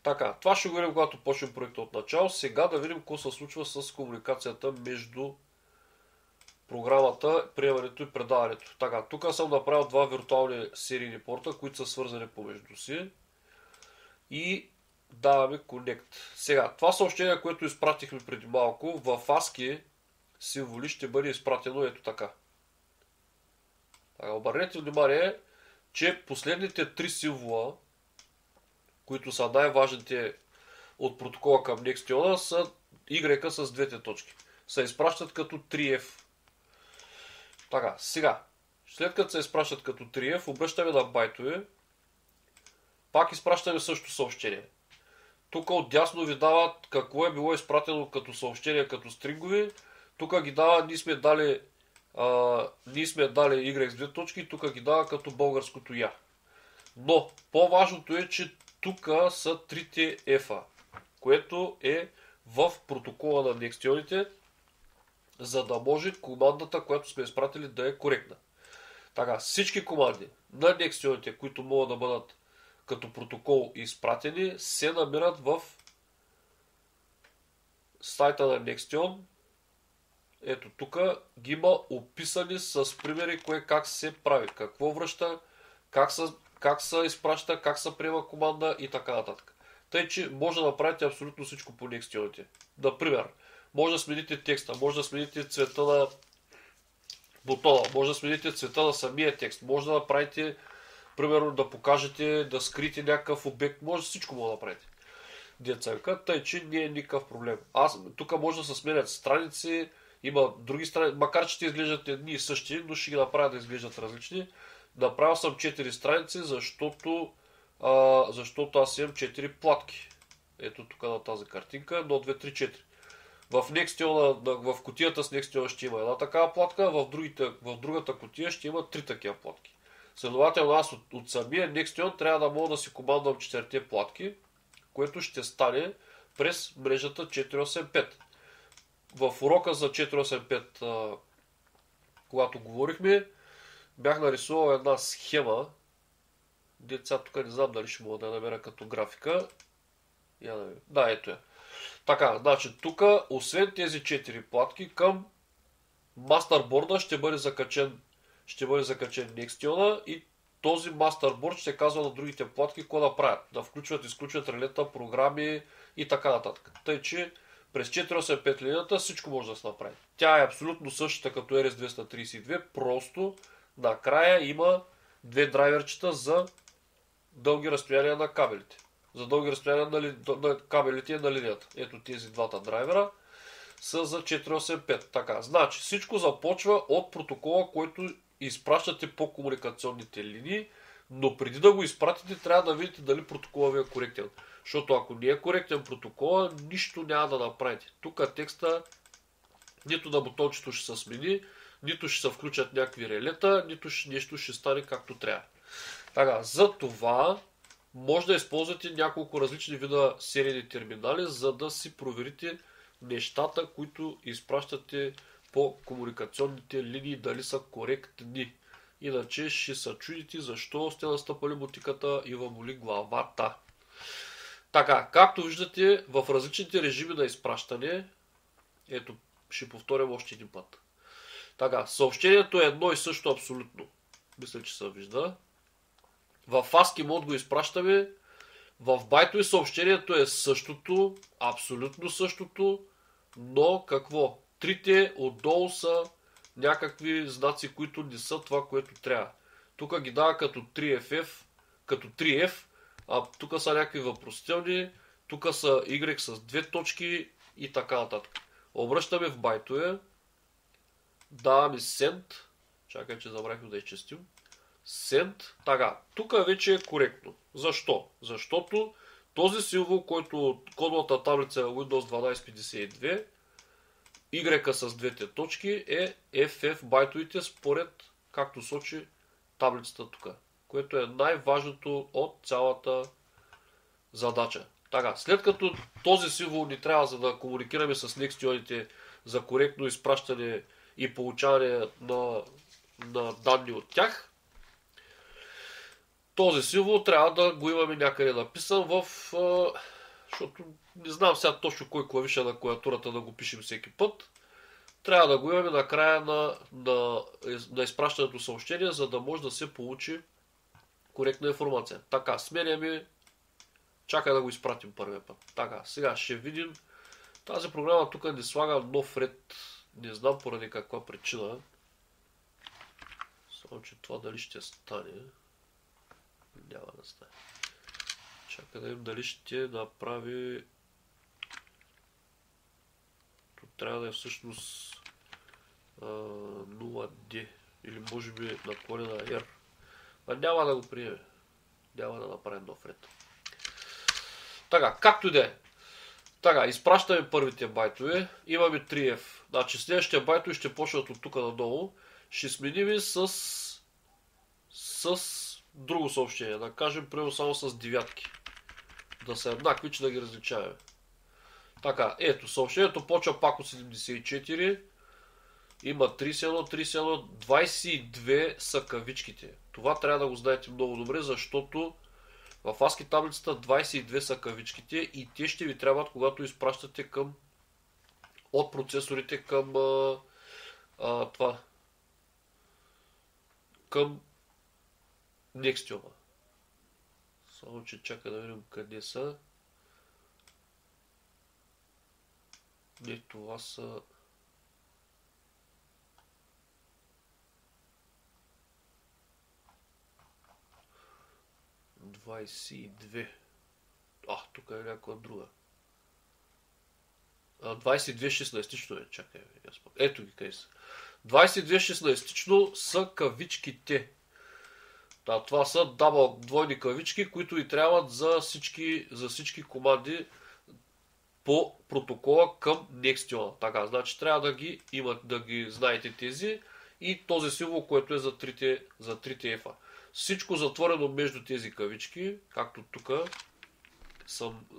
Така, това ще го видим, когато почнем проекта от начало. Сега да видим какво се случва с комуникацията между програмата, приемането и предаването. Така, тук съм направил два виртуални серийни порта, които са свързани помежду си. И даваме Connect. Сега, това съобщение, което изпратихме преди малко, в ASCII символи ще бъде изпратено ето така. Така, обърнете внимание, че последните три символа, които са най-важните от протокола към Nextion, са Y с двете точки. Се изпращат като 3F. Така, сега, след като се изпращат като 3F, обръщаме на байтове. Пак изпращаме също съобщение. Тук отдясно ви дава какво е било изпратено като съобщение, като стрингови. Тук ги дава, ние сме дали Y с две точки, тук ги дава като българското Я. Но по-важното е, че тук са трите F-а, което е в протокола на Nextion, за да може командата, която сме изпратили, да е коректна. Така, всички команди на Nextion, които могат да бъдат като протокол изпратени, се намират в сайта на Nextion. Ето тук ги има описани с примери кое как се прави, какво връща, как се изпраща, как се приема команда и така нататък. Тъй, че може да направите абсолютно всичко по Nextion. Например, може да смените текста, може да смените цвета на бутона, може да смените цвета на самия текст, може да направите, примерно да покажете, да скриете някакъв обект, може всичко да направите. Деценка, тъй, че не е никакъв проблем. Тук може да се сменят страници, има други страници, макар че те изглеждат едни и същи, но ще ги направя да изглеждат различни. Направил съм 4 страници, защото аз имам 4 платки. Ето тук на тази картинка, 1, 2, 3, 4. В кутията с Nextion ще има една такава платка, в другата кутия ще има 3 такива платки. Следователно аз от самия Nextion трябва да мога да си командвам 4 платки, което ще стане през мрежата 485. В урока за 485, когато говорихме, бях нарисувал една схема. Деца тук не знам дали ще мога да я намеря като графика. Да, ето я. Така, значи тук, освен тези 4 платки, към мастерборда ще бъде закачен Nextion и този мастерборд ще казва на другите платки какво да правят. Да включват, изключват релета, програми и така нататък. Тъй, че през 485 линията всичко може да се направи. Тя е абсолютно същата като RS-232, просто накрая има две драйверчета за дълги разстояния на кабелите. За дълги разстояния на кабелите и на линията. Ето тези двата драйвера са за 485. Така, значи всичко започва от протокола, който изпращате по комуникационните линии, но преди да го изпратите, трябва да видите дали протокола ви е коректен. Защото ако не е коректен протокола, нищо няма да направите. Тук текста нито на бутончето ще се смени, нито ще се включат някакви релета, нито нещо ще стане както трябва. Така, за това може да използвате няколко различни вида серийни терминали, за да си проверите нещата, които изпращате по комуникационните линии, дали са коректни. Иначе ще се чудите защо сте настъпали мотиката и вам боли главата. Така, както виждате, в различните режими на изпращане, ето, ще повторям още един път. Така, съобщението е едно и също абсолютно. Мисля, че се вижда. В ASCII мод го изпращаме. В байтови съобщението е същото, абсолютно същото, но какво? Трите отдолу са някакви знаци, които не са това, което трябва. Тук ги дава като 3FF, като 3F, а тук са някакви въпросителни, тук са Y с две точки и така нататък. Обръщаме в байтове, даваме send, чакай, че забравихме да изчистим. Send. Така, тук вече е коректно. Защо? Защото този символ, който от кодовата таблица Windows 1252, Y с двете точки е FF байтовите според както сочи таблицата тук, което е най-важното от цялата задача. Така, след като този символ ни трябва за да комуникираме с Nextionите за коректно изпращане и получаване на данни от тях, този символ трябва да го имаме някъде написан защото не знам сега точно кой клавиша на клавиатурата да го пишем всеки път. Трябва да го имаме на края на изпращането съобщение, за да може да се получи коректна информация. Така, сменяме. Чакай да го изпратим първия път. Така, сега ще видим. Тази програма тук не слага нов ред. Не знам поради каква причина. Само, че това дали ще стане. Няма да стане. Чакай да видим дали ще направи... Тук трябва да е всъщност 0D или може би наклонена R. А няма да го приеме. Няма да направим нов ред. Така, както и да е. Така, изпращаме първите байтове. Имаме 3F. Значи следващите байтове ще почнат от тук надолу. Ще сменим с друго съобщение. Да кажем, примерно само с девятки. Да са еднакви, че да ги различаваме. Така, ето, съобщението почва пак от 74. Има 31, 31, 22 са кавичките. Това трябва да го знаете много добре, защото в ASCII таблицата 22 са кавичките и те ще ви трябват, когато изпращате от процесорите към към Nextion. Само, че чакай да видим къде са. Не, това са... тук е някаква друга. 22-16 е, чакай. Ето ги къде са. 22-16 са кавичките. Да, това са двойни кавички, които и трябват за всички команди по протокола към Nextion. Така, значи трябва да ги знаете тези и този символ, който е за трите F-а. Всичко затворено между тези кавички, както тук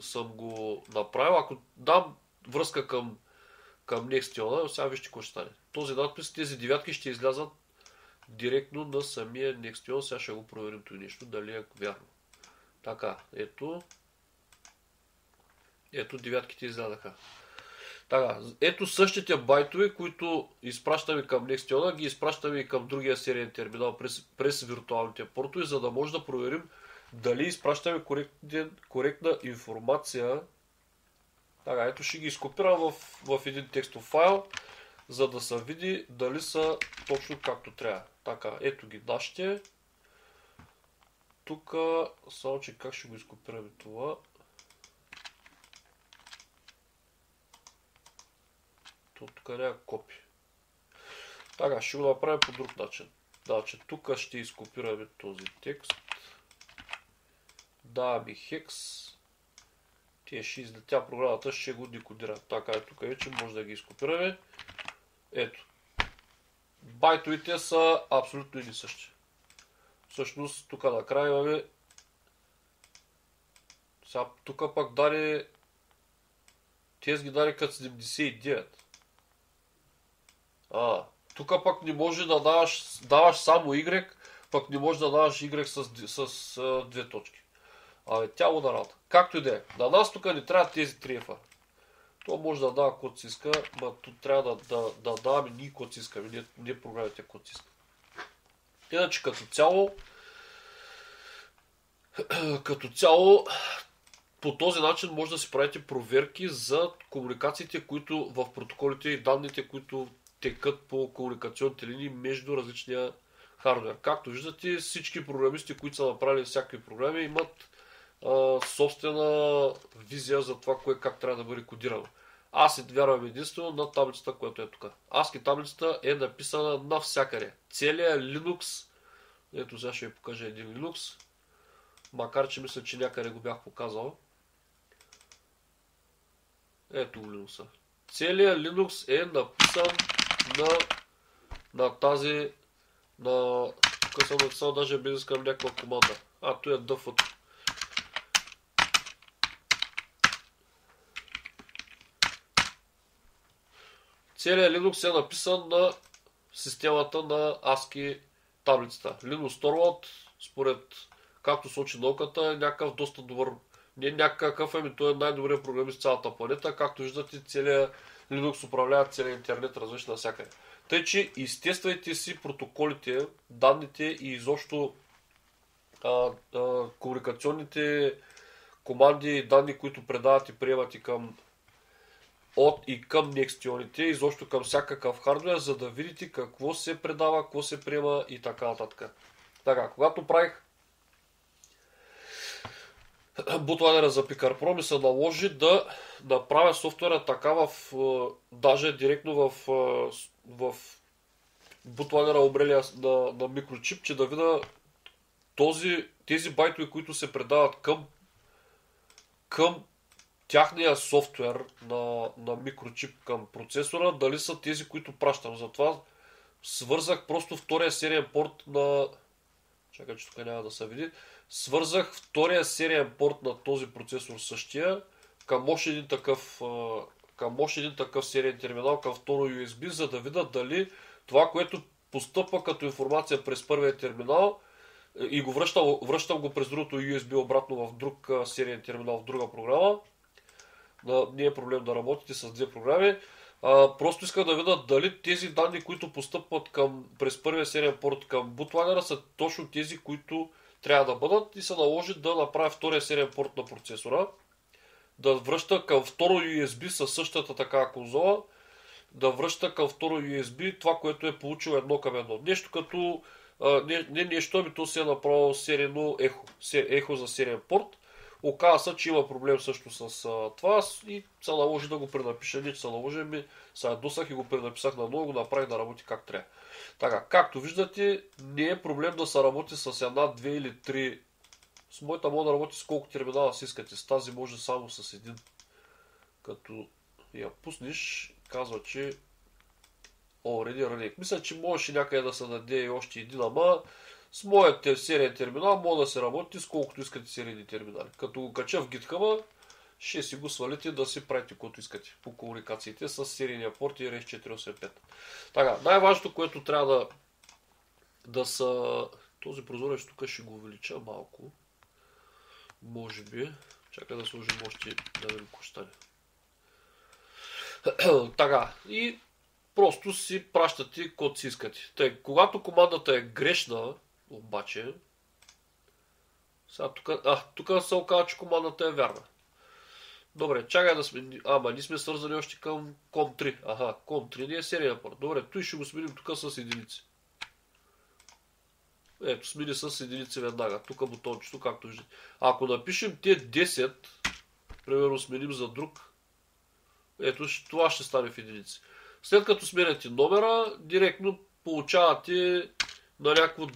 съм го направил. Ако дам връзка към Nextion, сега вижте какво ще стане. Този надпис, тези девятки ще излязат директно на самия Nextion. Сега ще го проверим това нещо, дали е вярно. Така, ето девятките излядаха. Така, ето същите байтове, които изпращаме към Nextion, ги изпращаме и към другия сериен терминал през виртуалните портове, за да може да проверим дали изпращаме коректна информация. Така, ето ще ги изкопирам в един текстов файл. за да се види дали са точно както трябва. Така, ето ги нашите. Тук, само че как ще го изкопираме това? Тук няма копи. Така, ще го направим по друг начин. Значи, тук ще изкопираме този текст. Даваме хекс. Тия ще излетя програмата, ще го декодира. Така е, тук вече може да ги изкопираме. Ето. Байтовете са абсолютно едни същи. Всъщност, тук накрая имаме... Сега, тук пък даде... Тези ги даде като 79. Тук пък не може да даваш само Y, пък не може да даваш Y с две точки. Тя го работа. Както и да е. На нас тук не трябва тези 3 F. То може да дава код си иска, но тук трябва да даваме ние код си искаме, не програмите код си иска. Иначе като цяло по този начин може да си правите проверки за комуникациите, които в протоколите и данните, които текат по комуникационните линии между различния хардвер. Както виждате, всички програмисти, които са направили всякакви програми, имат собствена визия за това, кое как трябва да бъде кодирано. Аз вярвам единствено на таблицата, която е тук. ASCII таблицата е написана навсякъде. Целият Linux, ето сега ще ви покажа един Linux, макар че мисля, че някъде го бях показал. Ето го Linux. Целият Linux е написан на тази... Тук съм написал даже без искам някаква команда. То е дъфът. Целият Linux е написан на системата на ASCII таблицата. Linus Torvald, според както сочи науката, е някакъв доста добър, не някакъв, той е най-добрият програмист в цялата планета. Както виждате, целият Linux управлява целият интернет, различен навсякъде. Тъй, че изтествайте си протоколите, данните и изобщо комуникационните команди и данни, които предават и приемат от и към некстионите, изобщо към всякакъв хардвер, за да видите какво се предава, какво се приема и така нататък. Така, когато правих бутлайнера за Picar Pro, ми се наложи да направя софтуера така даже директно в бутлайнера Умрелия на микрочип, че да видя тези байтове, които се предават към тяхния софтуер на микрочип към процесора, дали са тези, които пращам. Затова свързах просто втория сериен порт на... Чакай, че тук няма да се види. Свързах втория сериен порт на този процесор същия към още един такъв сериен терминал, към второ USB, за да видя дали това, което постъпва като информация през първия терминал и го връщам го през другото USB обратно в друг сериен терминал, в друга програма. Не е проблем да работите с две програми. Просто исках да видя дали тези данни, които постъпват през първия сериен порт към бутлайнера, са точно тези, които трябва да бъдат, и се наложи да направя втория сериен порт на процесора, да връща към второ USB със същата такава конзола, да връща към второ USB това, което е получил едно към едно. Нещо като... то си е направил серийно ехо за сериен порт. Оказа се, че има проблем също с това и се наложи да го пренапиша. Не, че се наложи, се ядосах и го пренаписах на ново, го направих да работи как трябва. Така, както виждате, не е проблем да се работи с една, две или три. С моята може да работи с колко терминала си искате. С тази може само с един. Като я пуснеш, казва, че already running. Мисля, че можеше някъде да се даде и още един, ама с моят сериен терминал може да се работи с колкото искате серийни терминали. Като го кача в GitHub, ще си го свалите да си правите каквото искате по комуникациите с серийния порт и RS485. Така, най-важното, което трябва да са... Този прозорец тук ще го увелича малко. Може би. Чакай да сложим още да видим какво ще стане. Така, и просто си пращате код си искате. Тъй, когато командата е грешна, обаче, сега тук се оказва, че командата е вярна. Добре, чакай да сме... Ама, ние сме свързани още към COM3. Аха, COM3 не е серия порт. Добре, той ще го сменим тук с единици. Ето, смени с единици веднага. Тук бутончето, както виждате. Ако напишем те 10, примерно сменим за друг, ето, това ще стане в единици. След като сменяте номера, директно получавате на някакво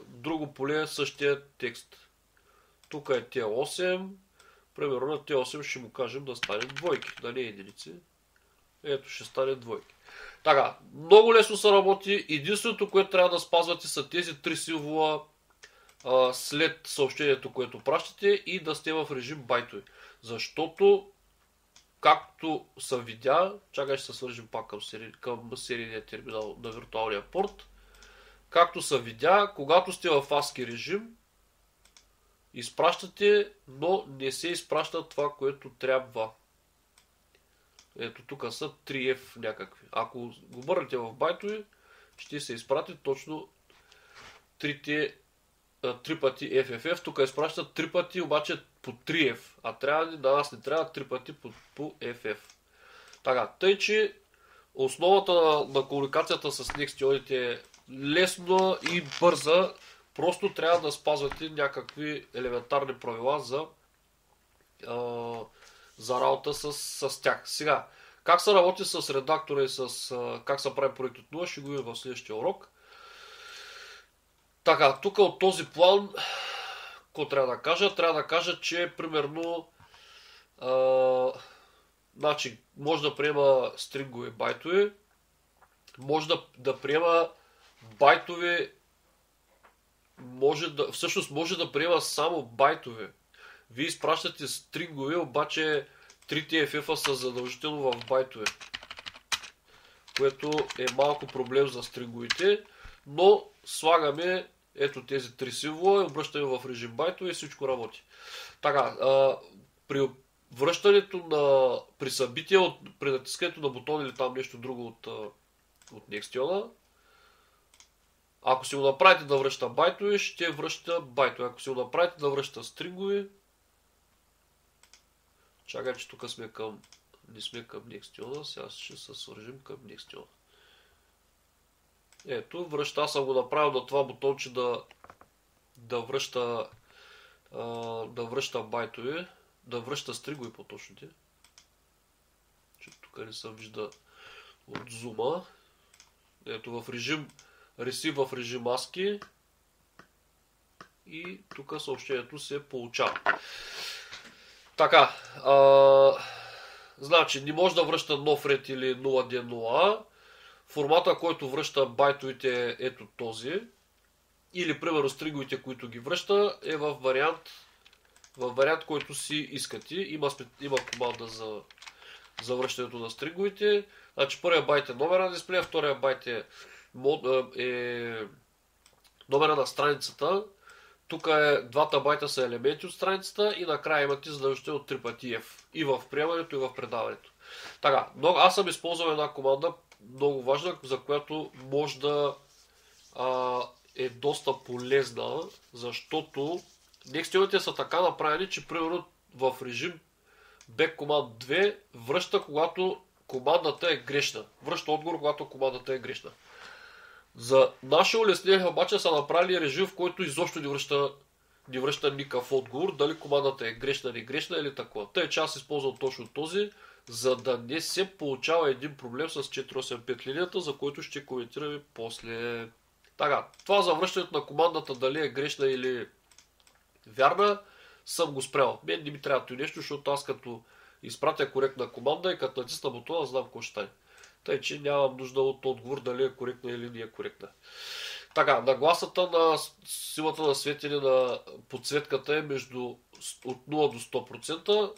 друго поле същия текст. Тук е T8. Примерно на T8 ще му кажем да стане двойки, да не единици. Ето, ще стане двойки. Така, много лесно се работи. Единственото, което трябва да спазвате, са тези 3 символа след съобщението, което пращате, и да сте в режим байтове. Защото, както се видя, чакай ще се свържим пак към серийния терминал на виртуалния порт. Както се видя, когато сте в ASCII режим, изпращате, но не се изпраща това, което трябва. Ето тук са 3F някакви. Ако го върнете в байтове, ще се изпрати точно 3 пъти FFF. Тук изпращат 3 пъти, обаче по 3F. А трябва да нас не трябва 3 пъти по FF. Така, тъй че основата на комуникацията с Nextion е лесна и бърза. Просто трябва да спазвате някакви елементарни правила за работа с тях. Сега, как се работи с редактора и как се прави проект от нула, ще го видим в следващия урок. Така, тук от този план, какво трябва да кажа? Трябва да кажа, че примерно значи, може да приема стрингове байтове, може да приема байтове, всъщност може да приема само байтове. Вие изпращате стрингове, обаче 3 FF са задължително в байтове, което е малко проблем за стринговите, но слагаме ето тези 3 символа, обръщаме в режим байтове и всичко работи. Така, при връщането при събитие, при натискането на бутон или там нещо друго от Nextion, ако си го направите да връща байтове, ще връща байтове. Ако си го направите да връща стрингове, чакай, че тук не сме към Nextion, сега ще се свържим към Nextion. Ето, аз съм го направил на това бутонче да връща байтове, да връща стригове по-точните. Че тук не се вижда от зума. Ето в режим Receive в режим ASCII и тук съобщението се получава. Така, значи не може да връща нов ред или 0D0A. Формата, който връща байтовете е ето този. Или примерно стриговете, които ги връща, е в вариант, който си искате. Има команда за връщането на стриговете. Значи първият байт е номера на дисплея, втория байт е номера на страницата. Тук двата байта са елементи от страницата и накрая имате задължително 3 пъти F. И в приемането, и в предаването. Така, но аз съм използвал една команда, много важна, за която може да е доста полезна, защото Nextionите са така направени, че примерно в режим back command 2 връща, когато командата е грешна. Връща отговор, когато командата е грешна. За наше улеснение обаче са направили режим, в който изобщо не връща никакъв отговор, дали командата е грешна, не грешна или такова. Тъй, че аз използвам точно този, за да не се получава един проблем с 485 линията, за който ще коментираме после. Така, това за връщането на командата, дали е грешна или вярна, съм го спрял. Мен не ми трябва това нещо, защото аз като изпратя коректна команда и като натисна бутона, знам какво ще стане. Тъй, че нямам нужда от отговор дали е коректна или не е коректна. Така, нагласата на силата на светене на подсветката е от 0 до 100%.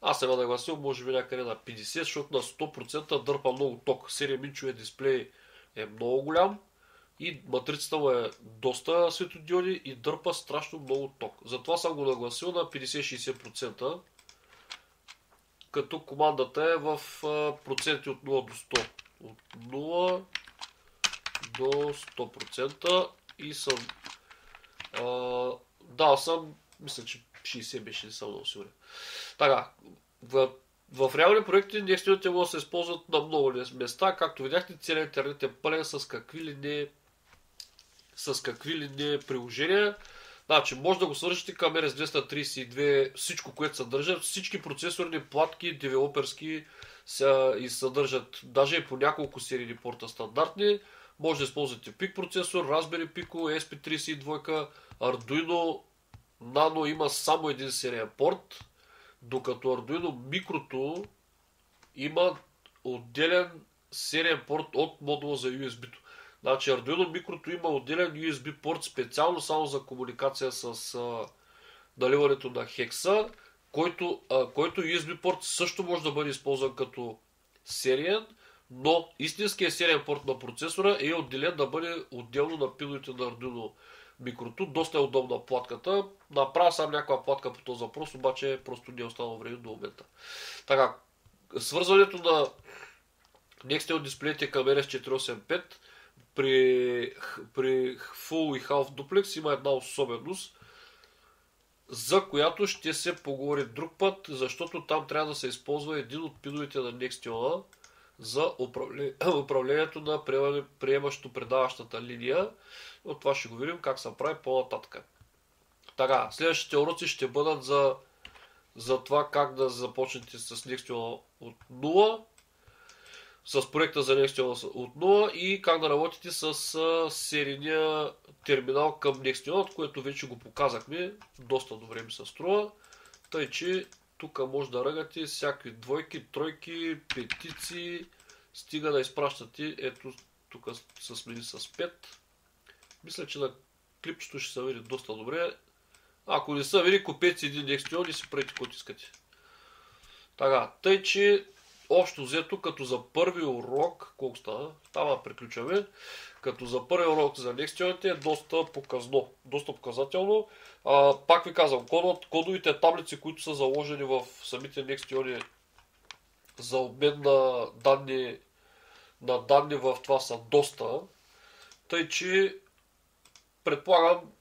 Аз съм нагласил, може би някъде на 50, защото на 100% дърпа много ток. 7-инчовия дисплей е много голям и матрицата му е доста светодиоди и дърпа страшно много ток. Затова съм го нагласил на 50-60%, като командата е в проценти от 0 до 100. От 0 до 100% и съм дал съм, мисля, че 60 беше, не съм много сигурен. Така, в реални проекти Next.js могат да се използват на много места. Както видяхте, целият интернет е пълен с какви ли не приложения. Значи, може да го свържете към RS-232, всичко, което съдържа, всички процесорни платки, девелоперски и съдържат, даже и по няколко серийни порта стандартни. Може да използвате PIC процесор, Raspberry Pico, ESP32, Arduino Nano има само един сериен порт, докато Arduino Micro има отделен сериен порт от модула за USB-то. Значи Arduino Micro има отделен USB порт специално само за комуникация с наливането на хекса, който USB порт също може да бъде използван като сериен, но истинският сериен порт на процесора е отделен да бъде отделно на пиновете на Arduino Micro. Доста е удобна платката. Направя сам някаква платка по този въпрос, обаче просто не е останало време до момента. Така, свързването на Nextel дисплеите към RS485 при Full и Half Duplex има една особеност, за която ще се поговори друг път, защото там трябва да се използва един от пиновете на Nextel за управлението на приемащо-предаващата линия. От това ще го видим как се прави по-нататък. Така, следващите уроци ще бъдат за това как да започнете с Nextel от 0, с проекта за Nextel от 0 и как да работите с серийния терминал към Nextel, от което вече го показахме. Доста добре ми се струва. Тъй, че тук може да ръгате всякакви двойки, тройки, петици, стига да изпращате. Ето, тук се смени с 5. Мисля, че на клипчето ще се види доста добре. Ако не се види, купете си един Nextel и си правите каквото искате. Така, тъй, че общо взето, като за първи урок, колко стана? Там приключваме. Като за първи урок за Nextel е доста показно, доста показателно. Пак ви казвам, кодовите таблици, които са заложени в самите Nextel за обмен на данни в това са доста. Тъй, че предполагам,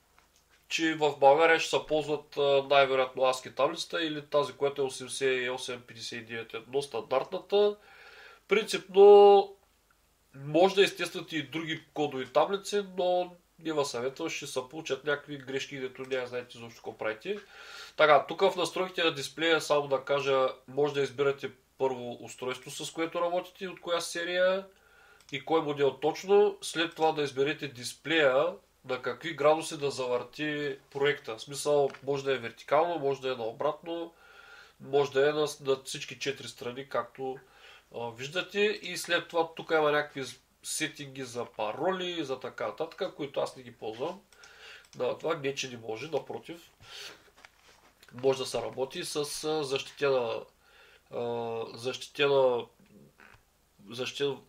че в България ще се ползват най-вероятно ASCII таблицата или тази, която е 8859, стандартната. Принципно може да естествате и други кодови таблици, но не ви съветвам, ще се получат някакви грешки, дето не знаете защо какво правите. Така, тук в настройките на дисплея, само да кажа, може да избирате първо устройство, с което работите, от коя серия и кой модел точно. След това да изберете дисплея, на какви градуси да завърти проекта. В смисъл, може да е вертикално, може да е наобратно, може да е на всички 4 страни, както виждате. И след това тук има някакви сетинги за пароли, за така нататък, които аз не ги ползвам. Това не, че не може, напротив. Може да се работи с защитен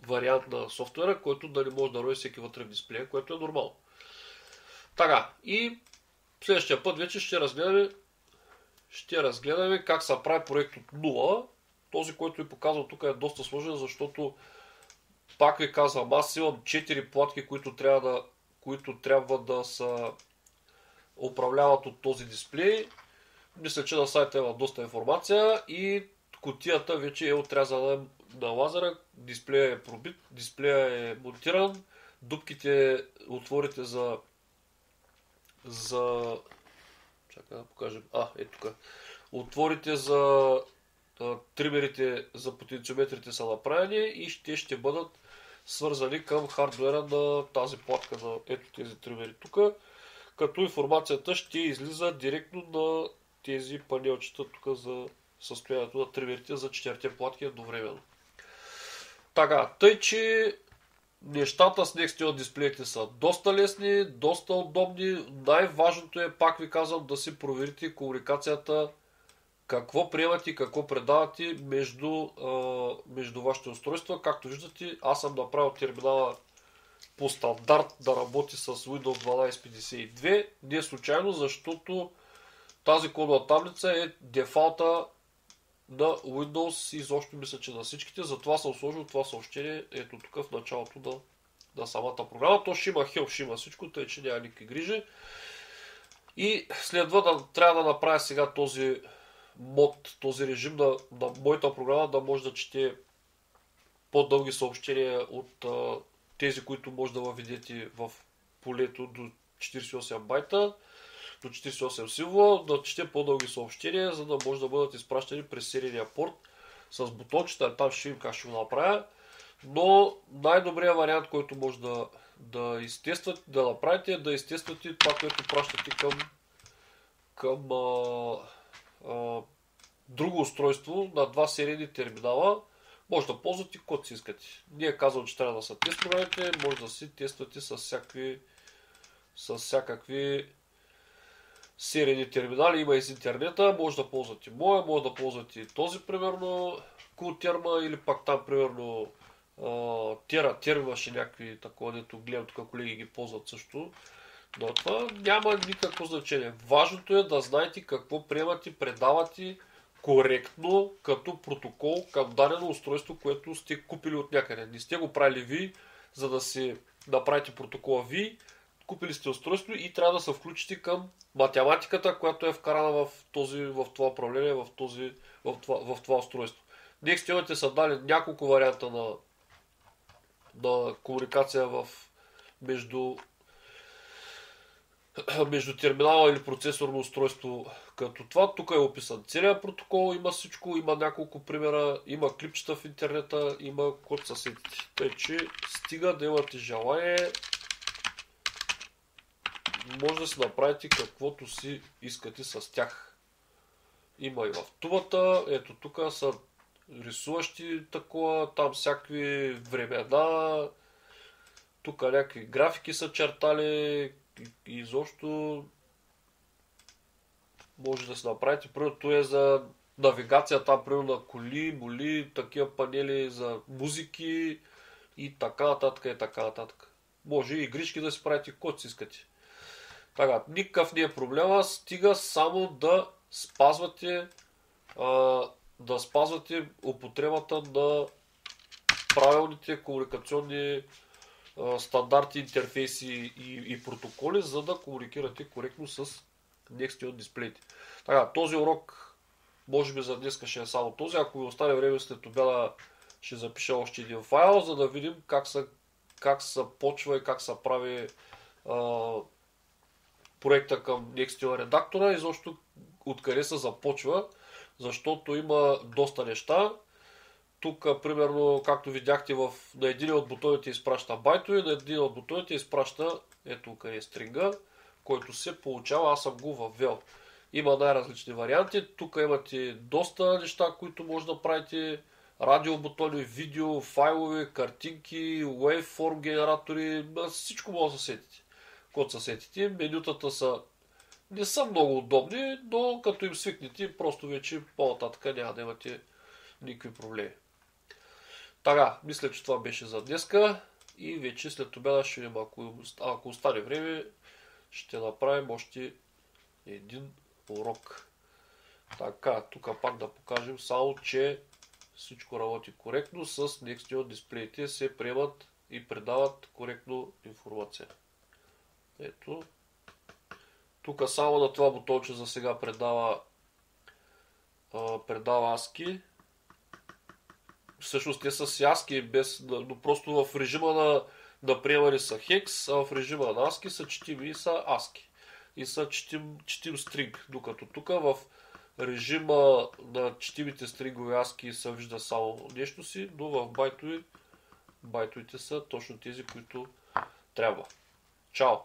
вариант на софтуера, който да не може да роди всеки вътре в дисплея, което е нормално. Така, и следващия път вече ще разгледаме как се прави проект от 0. Този, който ви показвам тук е доста сложен, защото пак ви казвам, аз имам 4 платки, които трябва да се управляват от този дисплей. Мисля, че на сайта има доста информация и кутията вече е отрязана на лазера, дисплея е пробит, дисплея е монтиран, дупките, отворите чакай да покажем. Ето тук. Отворите за тримерите, за потенциометрите са направени и те ще бъдат свързани към хардуера на тази платка на ето тези тримери тук, като информацията ще излиза директно на тези панелчета тук за състоянието на тримерите за 4 платки едновременно. Така, тъй че нещата с Nextel дисплеите са доста лесни, доста удобни. Най-важното е, пак ви казвам, да си проверите комуникацията, какво приемате и какво предавате между вашите устройства. Както виждате, аз съм направил терминала по стандарт да работи с Windows 1252. Не случайно, защото тази кодова таблица е дефалта на Windows и изобщо мисля, че на всичките. Затова съм сложил това съобщение ето тук в началото на самата програма. То ще има help, ще има всичко, тъй че няма никакви грижи. И следва трябва да направя сега този мод, този режим на моята програма да може да чете по-дълги съобщения от тези, които може да въведете в полето до 48 байта, до 48 символа, да чете по-дълги съобщения, за да може да бъдат изпращани през серийния порт с бутончета. Там ще видим как ще го направя. Но най-добрият вариант, който може да изтествате, да направите, е да изтествате това, което пращате към друго устройство на два серийни терминала. Може да ползвате код си искате. Ние казвам, че трябва да са тест програмите, може да си тествате с всякакви серийни терминали. Има и с интернета, може да ползвате моя, може да ползвате този, примерно, Култерма, или пак там, примерно, Тера имаше някакви такова, дето гледам тук колеги ги ползват също. Но това няма никакво значение. Важното е да знаете какво приемате, предавате коректно като протокол към дадено устройство, което сте купили от някъде. Не сте го правили ви, за да си направите протокола ви. Купили сте устройство и трябва да се включите към математиката, която е вкарана в това управление, в това устройство. Next са дали няколко варианта на комуникация между терминала или процесорно устройство като това. Тук е описан целият протокол, има всичко, има няколко примера, има клипчета в интернета, има код съседите. Тъй, че стига да имате желание, може да си направите каквото си искате с тях. Има и в тубата, ето тук са рисуващи такова, там всякакви времена, тук някакви графики са чертали и изобщо може да се направите. Примерно това е за навигация, там примерно на коли, моли, такива панели за музики и така нататък и така нататък. Може и игрички да си правите, който си искате. Така, никакъв не е проблема, стига само да спазвате употребата на правилните комуникационни стандарти, интерфейси и протоколи, за да комуникирате коректно с Next дисплеите. Така, този урок може би за днес ще е само този. Ако ви остане време след обяда, ще запиша още един файл, за да видим как се почва и как се прави проекта към Next редактора и защо откъде се започва, защото има доста неща. Тук, примерно, както видяхте, на един от бутоните изпраща байтове, на един от бутоните изпраща, ето къде е стринга, който се получава, аз съм го въвел. Има най-различни варианти. Тук имате доста неща, които може да правите. Радиобутони, видео, файлове, картинки, waveform генератори, всичко може да се сетите. Код се сетите. Менютата не са много удобни, но като им свикнете, просто вече по-нататък няма да имате никакви проблеми. Така, мисля, че това беше за днеска и вече след обяда ще видим, ако остане време, ще направим още един урок. Така, тук пак да покажем само, че всичко работи коректно. С Next дисплеите се приемат и предават коректно информация. Ето. Тук само на това бутонче за сега предава ASCII. Всъщност те са си ASCII, но просто в режима на приемане са хекс, а в режима на ASCII са четими и са ASCII. И са четим стринг, докато тук в режима на четимите стрингови ASCII се вижда само нещо си, но в байтовете са точно тези, които трябва. Чао!